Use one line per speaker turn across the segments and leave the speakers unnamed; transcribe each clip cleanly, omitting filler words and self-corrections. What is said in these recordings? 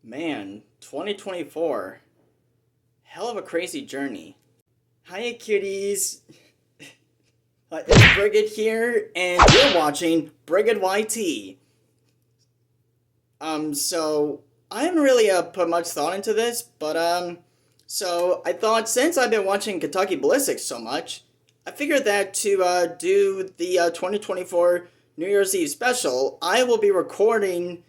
Man, 2024. Hell of a crazy journey. Hiya, cuties. It's Brigid here, and you're watching Brigid YT. So I haven't really put much thought into this, but so I thought since I've been watching Kentucky Ballistics so much, I figured that to do the 2024 New Year's Eve special, I will be recording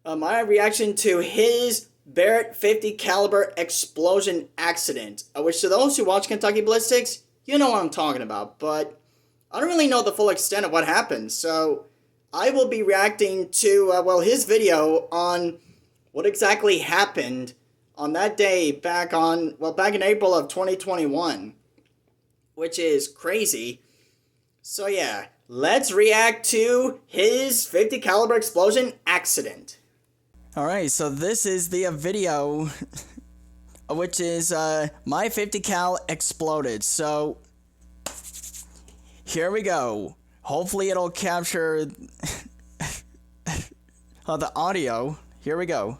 my reaction to his Barrett 50 caliber explosion accident, which to those who watch Kentucky Ballistics, you know what I'm talking about, but I don't really know the full extent of what happened, so I will be reacting to, his video on what exactly happened on that day back in April of 2021, which is crazy. So yeah, let's react to his 50 caliber explosion accident. Alright, so this is the video, which is, my 50 cal exploded, so, here we go. Hopefully it'll capture, the audio. Here we go.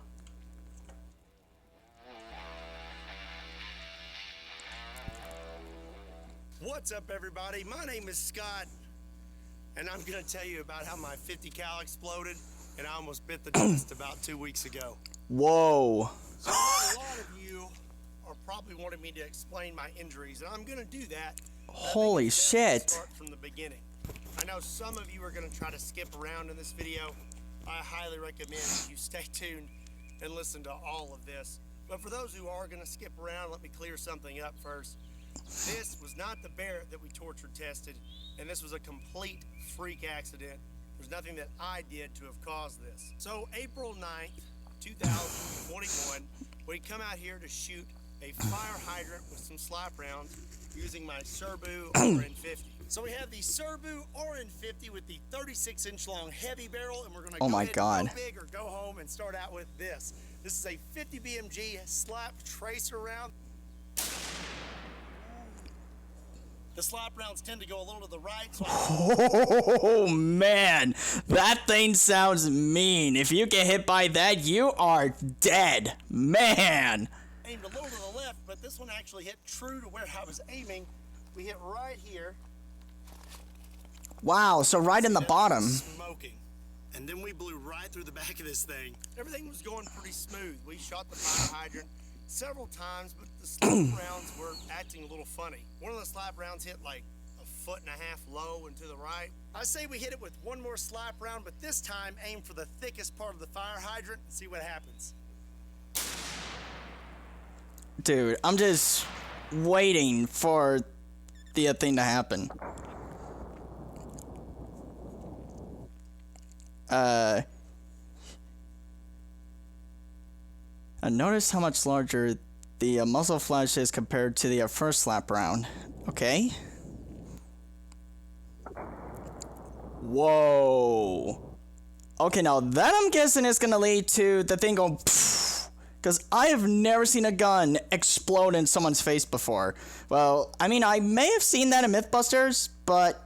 What's up, everybody? My name is Scott, and I'm gonna tell you about how my 50 cal exploded. And I almost bit the dust about 2 weeks ago.
Whoa.
So a lot of you are probably wanting me to explain my injuries, and I'm going to do that.
Holy shit.
Start from the beginning. I know some of you are going to try to skip around in this video. I highly recommend you stay tuned and listen to all of this. But for those who are going to skip around, let me clear something up first. This was not the Barrett that we torture tested, and this was a complete freak accident. There's nothing that I did to have caused this. So April 9th, 2021, we come out here to shoot a fire hydrant with some slap rounds using my Serbu RN50. So we have the Serbu RN50 with the 36-inch long heavy barrel, and we're going to go big or go home and start out with this. This is a 50 BMG slap tracer round. The slap rounds tend to go a little to the right. So
oh man, that thing sounds mean. If you get hit by that, you are dead, man.
Aimed a little to the left, but this one actually hit true to where I was aiming. We hit right here.
Wow, so right in the bottom.
Smoking. And then we blew right through the back of this thing. Everything was going pretty smooth. We shot the fire hydrant several times, but the slap rounds were acting a little funny. One of the slap rounds hit like 1.5 feet low and to the right. I say we hit it with one more slap round, but this time aim for the thickest part of the fire hydrant and see what happens.
Dude, I'm just waiting for the thing to happen. Notice how much larger the muzzle flash is compared to the first slap round. Okay. Whoa. Okay, now that I'm guessing is gonna lead to the thing going pfft, because I have never seen a gun explode in someone's face before. Well, I mean, I may have seen that in Mythbusters, but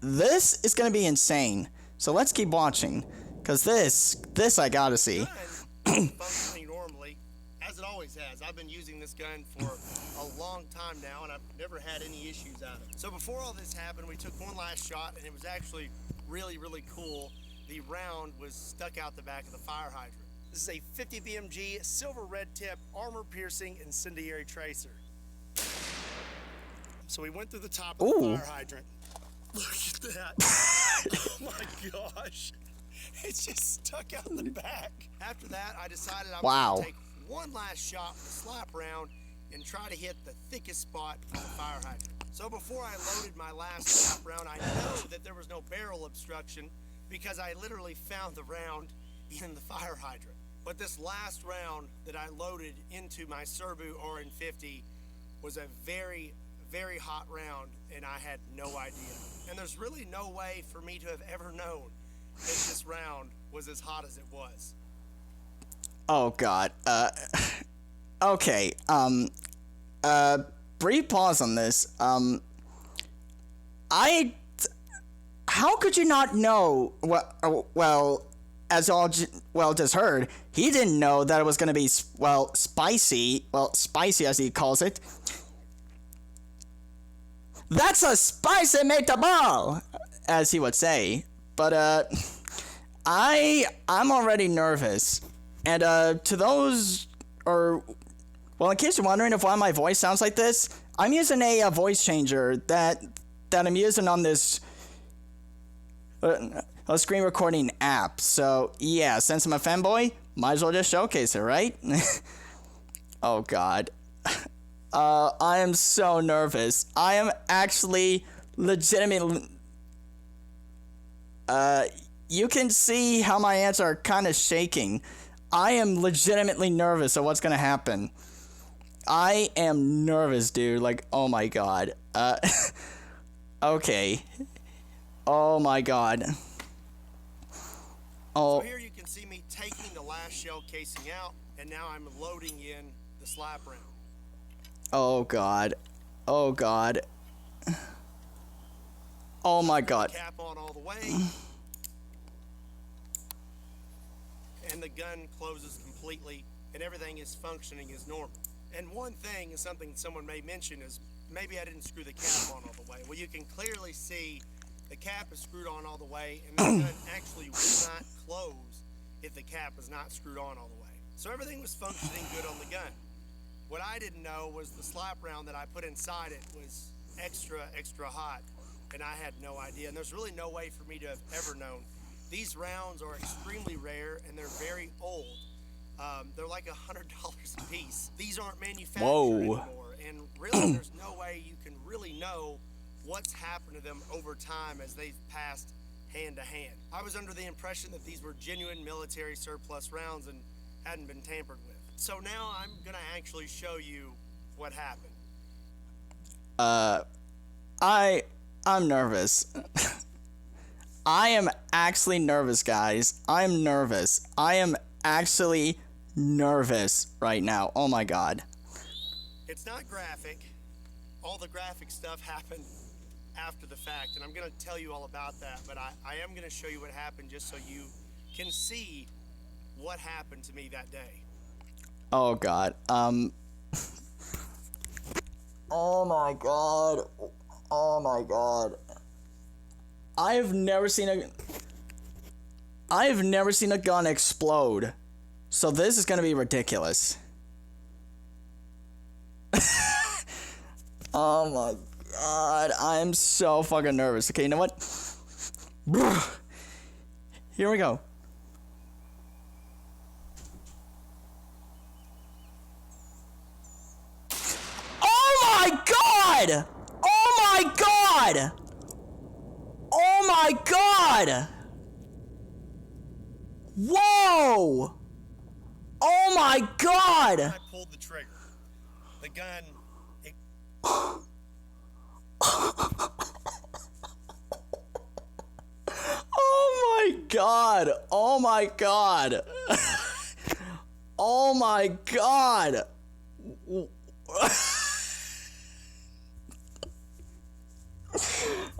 this is gonna be insane. So let's keep watching, because this I gotta see.
Functioning normally, as it always has. I've been using this gun for a long time now, and I've never had any issues out of it. So before all this happened, we took one last shot, and it was actually really, really cool. The round was stuck out the back of the fire hydrant. This is a 50 BMG silver red tip armor-piercing incendiary tracer. So we went through the top of the fire hydrant. Look at that. Oh my gosh. It's just stuck out the back. After that, I decided I was going to take one last shot with a slap round and try to hit the thickest spot on the fire hydrant. So before I loaded my last slap round, I know that there was no barrel obstruction because I literally found the round in the fire hydrant. But this last round that I loaded into my Serbu RN50 was a very, very hot round, and I had no idea. And there's really no way for me to have ever known that this round was as hot as it was.
Oh god. Okay. Brief pause on this. How could you not know? Well, as all just heard, he didn't know that it was going to be, well, spicy. Well, spicy as he calls it. That's a spicy meatball, as he would say. But, I'm already nervous. And, to those, or, well, in case you're wondering if why my voice sounds like this, I'm using a voice changer that I'm using on this a screen recording app. So, yeah, since I'm a femboy, might as well just showcase it, right? Oh, God. I am so nervous. I am actually legitimately... you can see how my hands are kind of shaking. I am legitimately nervous of what's gonna happen. I am nervous, dude. Like, oh my God. Okay. Oh my God. Oh.
So here you can see me taking the last shell casing out, and now I'm loading in the slap round.
Oh God. Oh God. Oh my God.
Cap on all the way. And the gun closes completely, and everything is functioning as normal. And one thing is something someone may mention is maybe I didn't screw the cap on all the way. Well, you can clearly see the cap is screwed on all the way, and the gun actually will not close if the cap is not screwed on all the way. So everything was functioning good on the gun. What I didn't know was the slap round that I put inside it was extra hot, and I had no idea. And there's really no way for me to have ever known. These rounds are extremely rare, and they're very old. They're like $100 a piece. These aren't manufactured anymore, and really there's no way you can really know what's happened to them over time as they've passed hand to hand. I was under the impression that these were genuine military surplus rounds and hadn't been tampered with. So now I'm gonna actually show you what happened.
I'm nervous. I am actually nervous, guys. I'm nervous. I am actually nervous right now. Oh my God.
It's not graphic. All the graphic stuff happened after the fact, and I'm going to tell you all about that, but I am going to show you what happened just so you can see what happened to me that day.
Oh God. Oh my God. Oh my God. I've never seen a gun explode. So this is gonna be ridiculous. Oh my God. I am so fucking nervous. Okay, you know what? Here we go. Oh my God! Oh my God! Oh my God! Whoa! Oh my God!
I pulled the trigger. The gun...
Oh my God! Oh my God! Oh my God!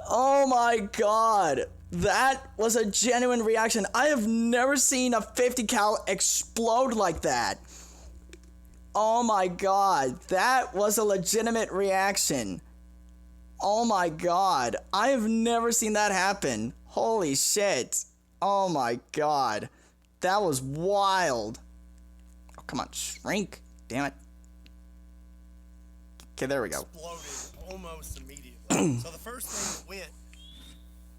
Oh my God! That was a genuine reaction. I have never seen a 50 cal explode like that. Oh my God, that was a legitimate reaction. Oh my God, I have never seen that happen. Holy shit. Oh my God, that was wild. Oh, come on, shrink. Damn it. Okay, there we go.
Exploded almost immediately. So the first thing that went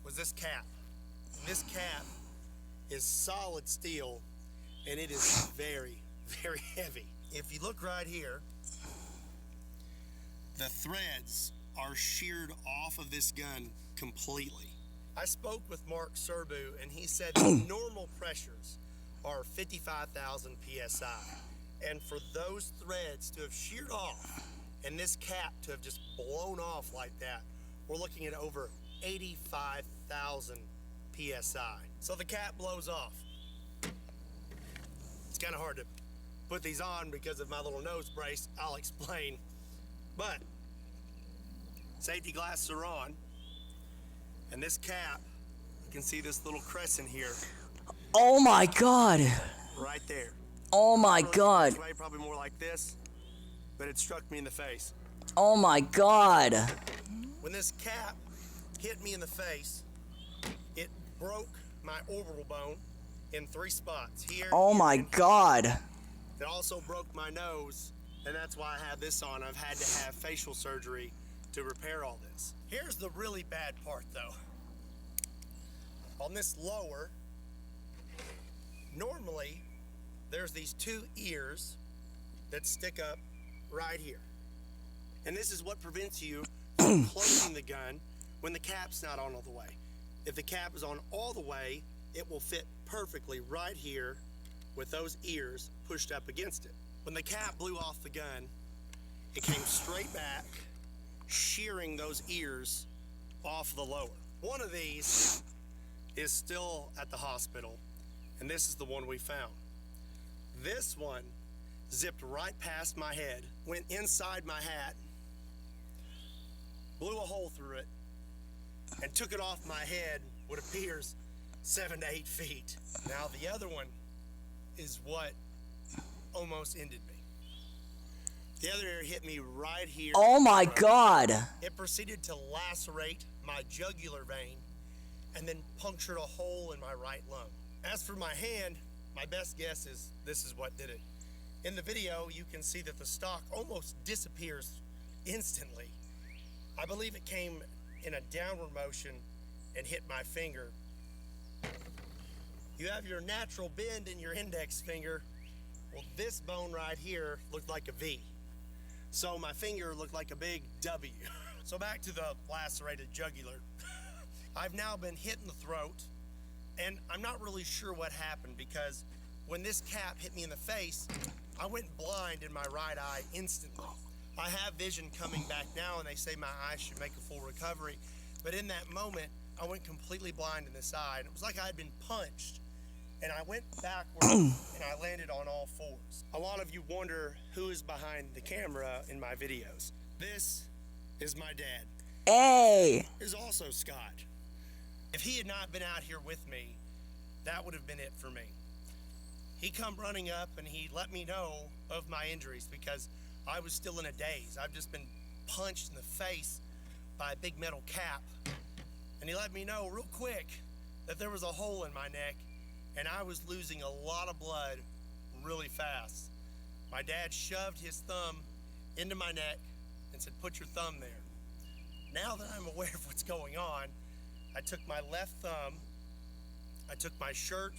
was this cap. And this cap is solid steel, and it is very, very heavy. If you look right here, the threads are sheared off of this gun completely. I spoke with Mark Serbu, and he said the normal pressures are 55,000 PSI. And for those threads to have sheared off and this cap to have just blown off like that, we're looking at over 85,000 PSI. So the cap blows off. It's kind of hard to put these on because of my little nose brace. I'll explain. But safety glasses are on. And this cap, you can see this little crescent here.
Oh my god.
Right there.
Oh my
Not really
god.
this way, probably more like this, but it struck me in the face.
Oh my god.
When this cap hit me in the face, it broke my orbital bone in 3 spots. Here.
Oh
here,
my
and here.
god.
It also broke my nose, and that's why I have this on. I've had to have facial surgery to repair all this. Here's the really bad part, though. On this lower, normally there's these 2 ears that stick up right here. And this is what prevents you from closing the gun when the cap's not on all the way. If the cap is on all the way, it will fit perfectly right here with those ears pushed up against it. When the cap blew off the gun, it came straight back, shearing those ears off the lower. One of these is still at the hospital, and this is the one we found. This one zipped right past my head, went inside my hat, blew a hole through it, and took it off my head, what appears 7 to 8 feet. Now the other one is what almost ended me. The other ear hit me right here.
Oh my god.
It proceeded to lacerate my jugular vein and then punctured a hole in my right lung. As for my hand, my best guess is this is what did it. In the video, you can see that the stock almost disappears instantly. I believe it came in a downward motion and hit my finger. You have your natural bend in your index finger. Well, this bone right here looked like a V. So my finger looked like a big W. So back to the lacerated jugular. I've now been hit in the throat, and I'm not really sure what happened because when this cap hit me in the face, I went blind in my right eye instantly. I have vision coming back now, and they say my eyes should make a full recovery. But in that moment, I went completely blind in this eye, and it was like I had been punched. And I went backwards, and I landed on all 4s. A lot of you wonder who is behind the camera in my videos. This is my dad.
Hey.
Is also Scott. If he had not been out here with me, that would have been it for me. He come running up and he let me know of my injuries because I was still in a daze. I've just been punched in the face by a big metal cap. And he let me know real quick that there was a hole in my neck and I was losing a lot of blood really fast. My dad shoved his thumb into my neck and said, "Put your thumb there." Now that I'm aware of what's going on, I took my left thumb, I took my shirt,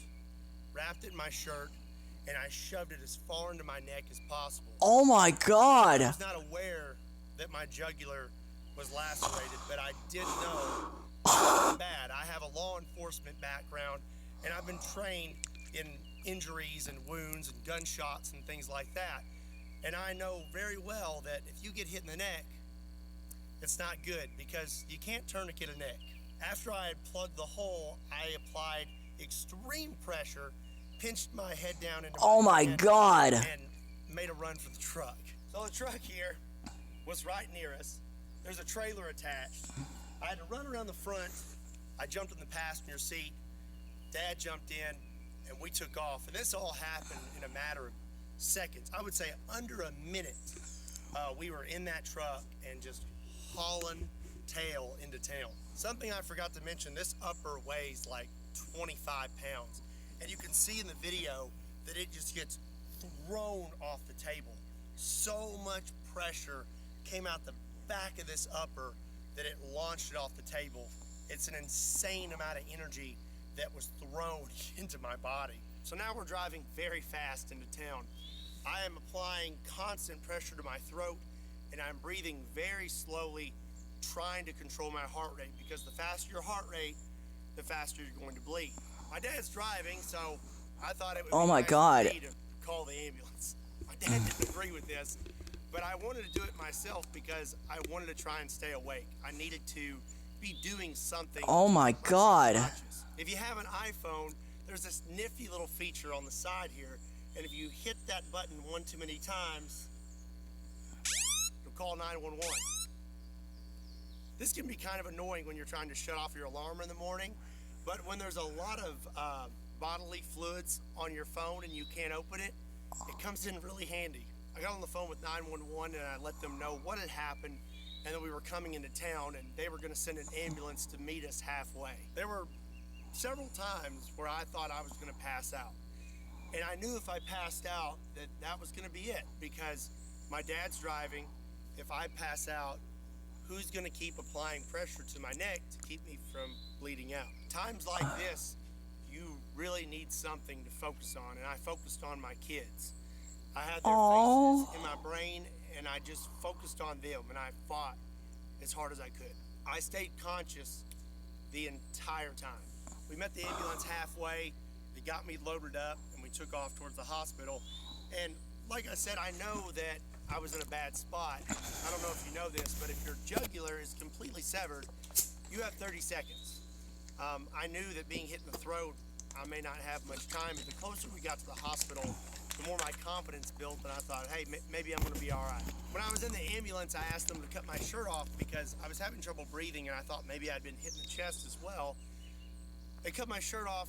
wrapped it in my shirt, and I shoved it as far into my neck as possible.
Oh my god.
I was not aware that my jugular was lacerated, but I did know it was bad. I have a law enforcement background, and I've been trained in injuries and wounds and gunshots and things like that. And I know very well that if you get hit in the neck, it's not good because you can't tourniquet a neck. After I had plugged the hole, I applied extreme pressure, pinched my head down into
Oh my
hand,
god.
and made a run for the truck. So the truck here was right near us. There's a trailer attached. I had to run around the front. I jumped in the passenger seat. Dad jumped in, and we took off. And this all happened in a matter of seconds. I would say under a minute. We were in that truck and just hauling tail into town. Something I forgot to mention, this upper weighs like 25 pounds. And you can see in the video that it just gets thrown off the table. So much pressure came out the back of this upper that it launched it off the table. It's an insane amount of energy that was thrown into my body. So now we're driving very fast into town. I am applying constant pressure to my throat, and I'm breathing very slowly, trying to control my heart rate, because the faster your heart rate, the faster you're going to bleed. My dad's driving, so I thought it would be
my
nice
God.
for me to call the ambulance. My dad didn't agree with this, but I wanted to do it myself because I wanted to try and stay awake. I needed to be doing something.
Oh my God.
Conscious. If you have an iPhone, there's this nifty little feature on the side here, and if you hit that button one too many times, it'll call 911. This can be kind of annoying when you're trying to shut off your alarm in the morning, but when there's a lot of bodily fluids on your phone and you can't open it, it comes in really handy. I got on the phone with 911 and I let them know what had happened and that we were coming into town and they were going to send an ambulance to meet us halfway. There were several times where I thought I was going to pass out. And I knew if I passed out that that was going to be it, because my dad's driving. If I pass out, who's going to keep applying pressure to my neck to keep me from bleeding out? Times like this, you really need something to focus on, and I focused on my kids. I had their faces in my brain, and I just focused on them, and I fought as hard as I could. I stayed conscious the entire time. We met the ambulance halfway. They got me loaded up, and we took off towards the hospital. And like I said, I know that I was in a bad spot. I don't know if you know this, but if your jugular is completely severed, you have 30 seconds. I knew that being hit in the throat, I may not have much time, but the closer we got to the hospital, the more my confidence built, and I thought, hey, maybe I'm gonna be all right. When I was in the ambulance, I asked them to cut my shirt off because I was having trouble breathing, and I thought maybe I'd been hit in the chest as well. They cut my shirt off.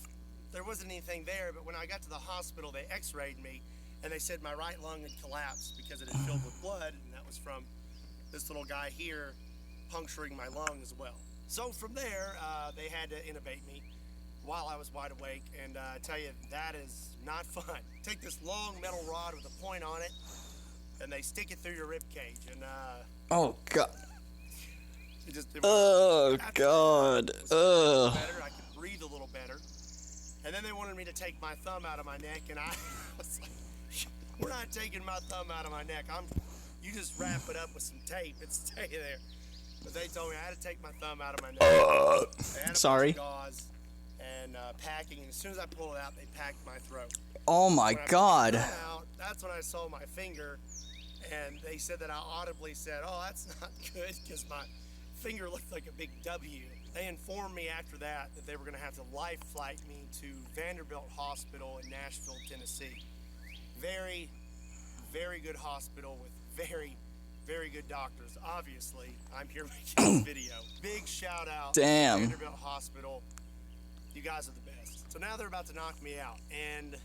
There wasn't anything there, but when I got to the hospital, they x-rayed me, and they said my right lung had collapsed because it had filled with blood, and that was from this little guy here puncturing my lung as well. So from there, they had to intubate me while I was wide awake, and I tell you, that is not fun. Take this long metal rod with a point on it, and they stick it through your rib cage, and
Oh God.
Oh
God.
Better. I could breathe a little better. And then they wanted me to take my thumb out of my neck, and I was like, we're not taking my thumb out of my neck. You just wrap it up with some tape and stay there. But they told me I had to take my thumb out of my neck. They had a
Sorry.
bunch of gauze and packing, and as soon as I pulled it out, they packed my throat.
Oh my God.
When I pulled it out, that's when I saw my finger, and they said that I audibly said, oh, that's not good, because my finger looked like a big W. They informed me after that they were going to have to life flight me to Vanderbilt Hospital in Nashville, Tennessee. Very, very good hospital with very, very good doctors. Obviously, I'm here making this video. Big shout out to Vanderbilt Hospital. You guys are the best. So now they're about to knock me out. And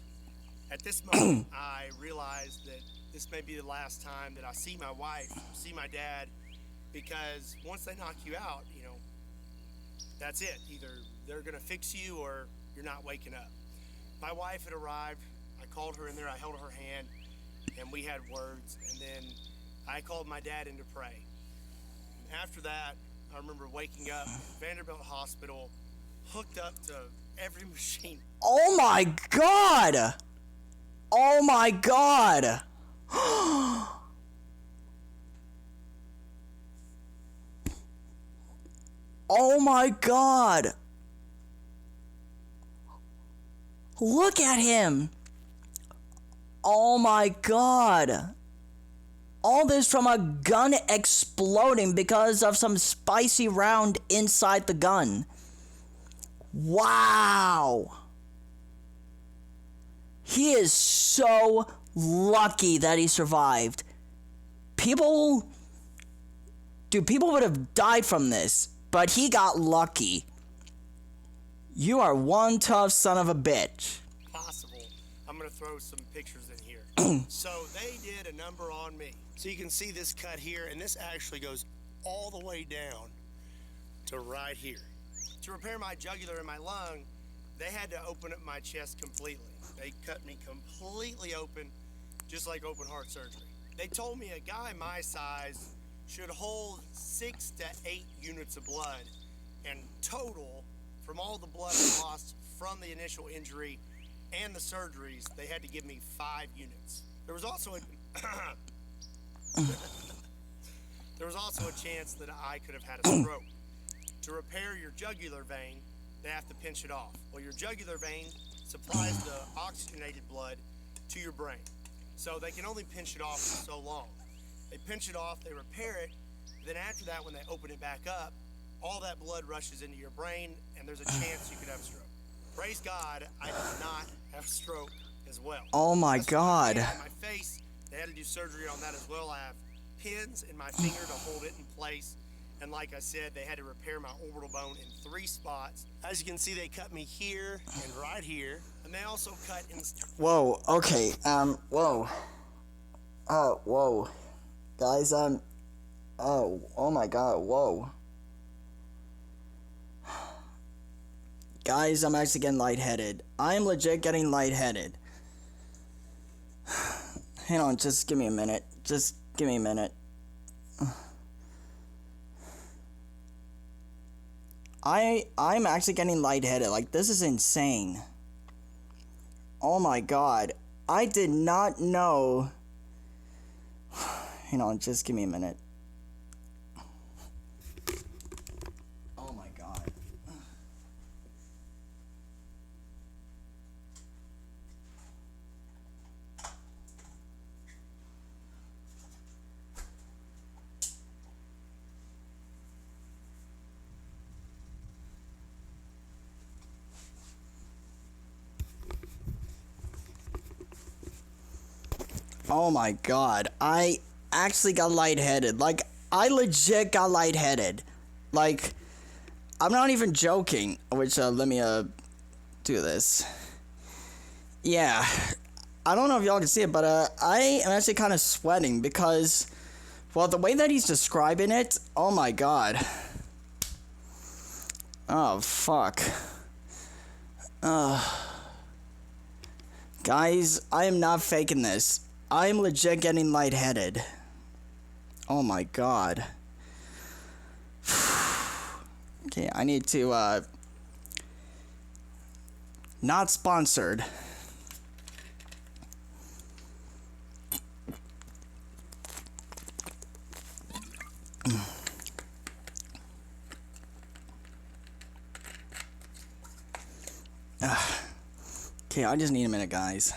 at this moment, I realized that this may be the last time that I see my wife, see my dad, because once they knock you out, you know, that's it. Either they're going to fix you or you're not waking up. My wife had arrived. I called her in there. I held her hand, and we had words. And then I called my dad in to pray. After that, I remember waking up at Vanderbilt Hospital, hooked up to every machine.
Oh my God. Oh my God. Oh my God. Look at him. Oh my God. All this from a gun exploding because of some spicy round inside the gun. Wow. He is so lucky that he survived. People would have died from this, but he got lucky. You are one tough son of a bitch.
Possible. I'm going to throw some pictures in here. So they did a number on me. So you can see this cut here, and this actually goes all the way down to right here. To repair my jugular and my lung, they had to open up my chest completely. They cut me completely open, just like open heart surgery. They told me a guy my size should hold 6 to 8 units of blood, and total, from all the blood I lost from the initial injury and the surgeries, they had to give me 5 units. There was also a chance that I could have had a stroke. To repair your jugular vein, they have to pinch it off. Well, your jugular vein supplies the oxygenated blood to your brain. So they can only pinch it off for so long. They pinch it off, they repair it, then after that, when they open it back up, all that blood rushes into your brain, and there's a chance you could have a stroke. Praise God, I did not have a stroke as well.
Oh my God.
My face, they had to do surgery on that as well. I have pins in my finger to hold it in place, And like I said, they had to repair my orbital bone in 3 spots. As you can see, they cut me here and right here. And they also cut in...
Whoa, okay, whoa. Whoa. Guys, oh my god, whoa. Guys, I'm actually getting lightheaded. I am legit getting lightheaded. Hang on, just give me a minute. Just give me a minute. I'm actually getting lightheaded. Like, this is insane. Oh my god. I did not know. Hang on, just give me a minute. Oh my god. Oh my god, I actually got lightheaded. Like, I legit got lightheaded. Like, I'm not even joking. Which, let me, do this. Yeah, I don't know if y'all can see it, but, I am actually kind of sweating because, well, the way that he's describing it, oh my god. Oh, fuck. Guys, I am not faking this. I am legit getting lightheaded. Oh my god. Okay, I need to, not sponsored. Okay, I just need a minute, guys.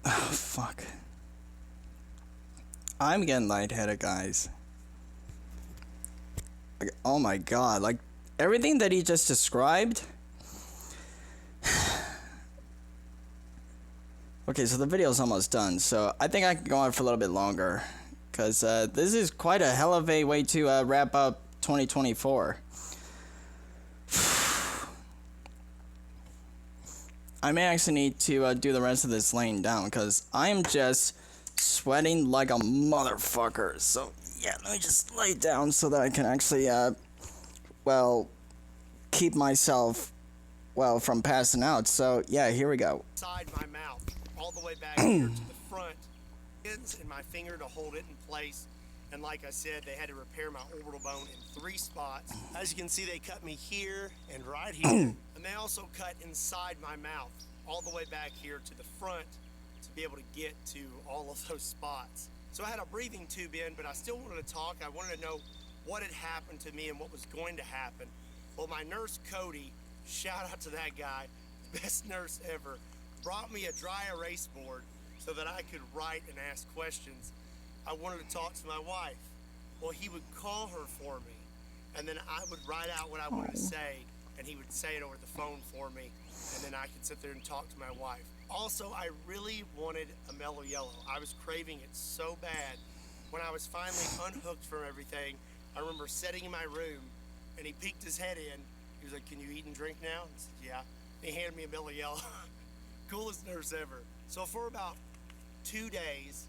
Oh, fuck. I'm getting lightheaded, guys. Like, oh my god, like, everything that he just described. Okay, so the video's almost done, so I think I can go on for a little bit longer. Because this is quite a hell of a way to wrap up 2024. I may actually need to do the rest of this laying down because I am just sweating like a motherfucker. So yeah, let me just lay down so that I can actually, well, keep myself, well, from passing out. So yeah, here we go.
Inside my mouth, all the way back here to the front, and my finger to hold it in place. And like I said, they had to repair my orbital bone in 3 spots. As you can see, they cut me here and right here. And they also cut inside my mouth, all the way back here to the front to be able to get to all of those spots. So I had a breathing tube in, but I still wanted to talk. I wanted to know what had happened to me and what was going to happen. Well, my nurse, Cody, shout out to that guy, best nurse ever, brought me a dry erase board so that I could write and ask questions. I wanted to talk to my wife. Well, he would call her for me, and then I would write out what I wanted to say, and he would say it over the phone for me, and then I could sit there and talk to my wife. Also, I really wanted a Mellow Yellow. I was craving it so bad. When I was finally unhooked from everything, I remember sitting in my room, and he peeked his head in. He was like, "Can you eat and drink now?" I said, "Yeah." And he handed me a Mellow Yellow. Coolest nurse ever. So for about 2 days,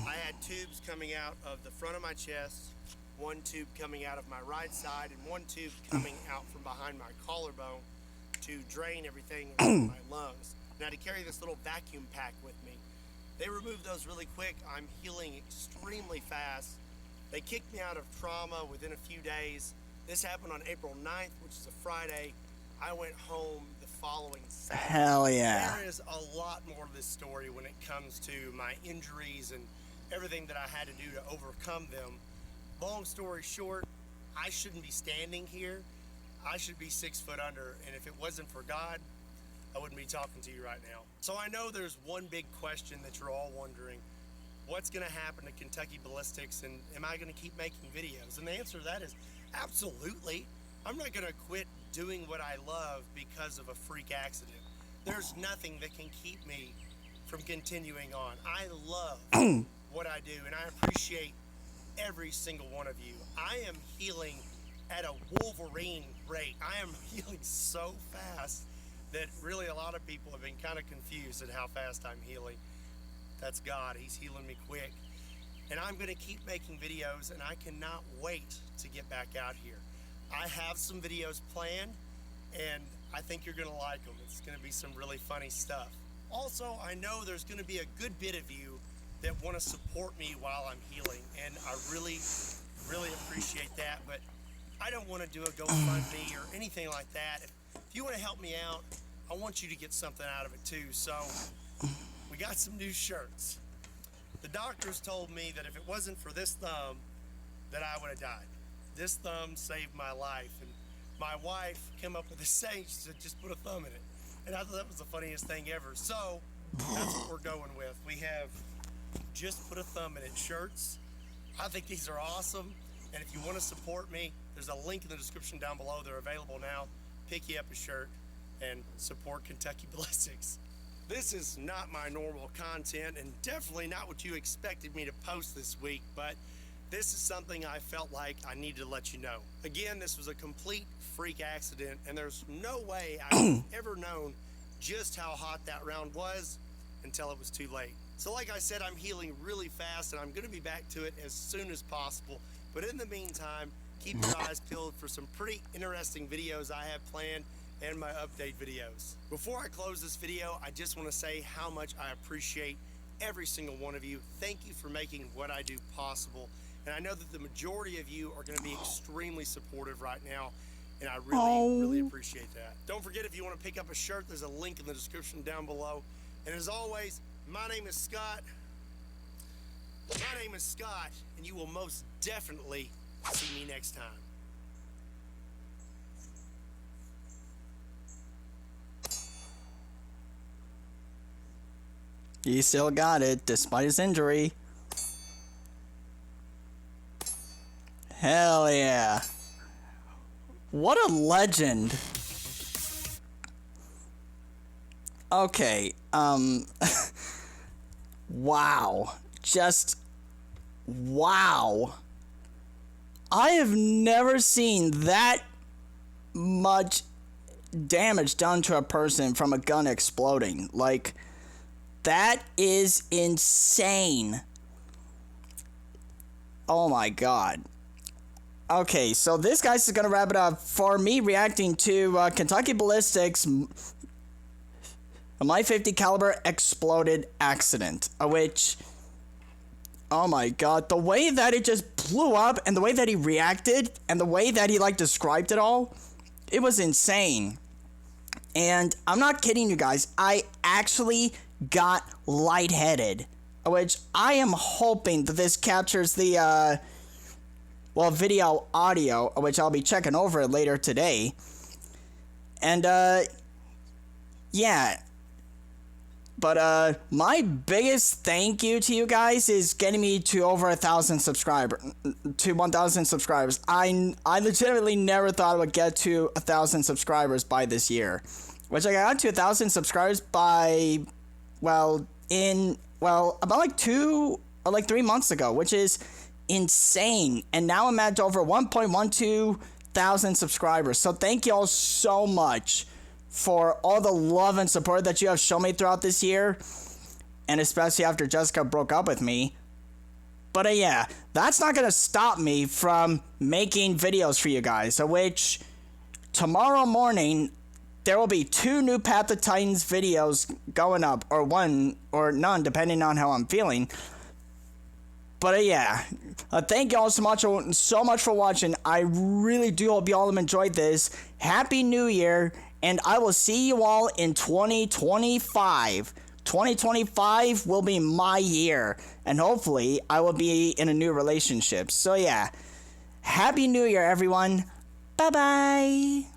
I had tubes coming out of the front of my chest, 1 tube coming out of my right side, and 1 tube coming out from behind my collarbone to drain everything in my lungs. Now, to carry this little vacuum pack with me, they removed those really quick. I'm healing extremely fast. They kicked me out of trauma within a few days. This happened on April 9th, which is a Friday. I went home the following Saturday.
Hell yeah.
There is a lot more to this story when it comes to my injuries and everything that I had to do to overcome them. Long story short, I shouldn't be standing here. I should be 6 foot under, and if it wasn't for God, I wouldn't be talking to you right now. So I know there's one big question that you're all wondering. What's gonna happen to Kentucky Ballistics, and am I gonna keep making videos? And the answer to that is absolutely. I'm not going to quit doing what I love because of a freak accident. There's nothing that can keep me from continuing on. I love what I do, and I appreciate every single one of you. I am healing at a Wolverine rate. I am healing so fast that really a lot of people have been kind of confused at how fast I'm healing. That's God. He's healing me quick. And I'm going to keep making videos, and I cannot wait to get back out here. I have some videos planned, and I think you're going to like them. It's going to be some really funny stuff. Also, I know there's going to be a good bit of you that want to support me while I'm healing, and I really, really appreciate that. But I don't want to do a GoFundMe or anything like that. If you want to help me out, I want you to get something out of it too. So we got some new shirts. The doctors told me that if it wasn't for this thumb, that I would have died. This thumb saved my life, and my wife came up with a saying. She said, just put a thumb in it. And I thought that was the funniest thing ever. So that's what we're going with. We have just put a thumb in it shirts. I think these are awesome. And if you want to support me, there's a link in the description down below. They're available now. Pick you up a shirt and support Kentucky Ballistics. This is not my normal content, and definitely not what you expected me to post this week, but this is something I felt like I needed to let you know. Again, this was a complete freak accident, and there's no way I've ever known just how hot that round was until it was too late. So like I said, I'm healing really fast, and I'm going to be back to it as soon as possible. But in the meantime, keep your eyes peeled for some pretty interesting videos I have planned and my update videos. Before I close this video, I just want to say how much I appreciate every single one of you. Thank you for making what I do possible. And I know that the majority of you are going to be extremely supportive right now, and I really appreciate that. Don't forget, if you want to pick up a shirt, there's a link in the description down below. And as always, my name is Scott. My name is Scott, and you will most definitely see me next time.
He still got it, despite his injury. Hell yeah. What a legend. Okay, wow. Just, wow. I have never seen that much damage done to a person from a gun exploding. Like, that is insane. Oh my god. Okay, so this guy's gonna wrap it up for me reacting to Kentucky Ballistics a .50 caliber exploded accident, which, oh my god, the way that it just blew up and the way that he reacted and the way that he like described it all, it was insane. And I'm not kidding you guys, I actually got lightheaded, which I am hoping that this captures the video audio, which I'll be checking over later today. And yeah, but my biggest thank you to you guys is getting me to over 1,000 subscribers, to 1,000 subscribers. I legitimately never thought I would get to 1,000 subscribers by this year, which I got to 1,000 subscribers by, about like 2 or like 3 months ago, which is insane. And now I'm at over 1.12 thousand subscribers. So thank you all so much for all the love and support that you have shown me throughout this year, and especially after Jessica broke up with me. But yeah, that's not gonna stop me from making videos for you guys, which tomorrow morning there will be 2 new Path of Titans videos going up, or 1 or none depending on how I'm feeling. But yeah, thank you all so much for watching. I really do hope you all have enjoyed this. Happy New Year, and I will see you all in 2025. 2025 will be my year, and hopefully I will be in a new relationship. So yeah, Happy New Year, everyone. Bye-bye.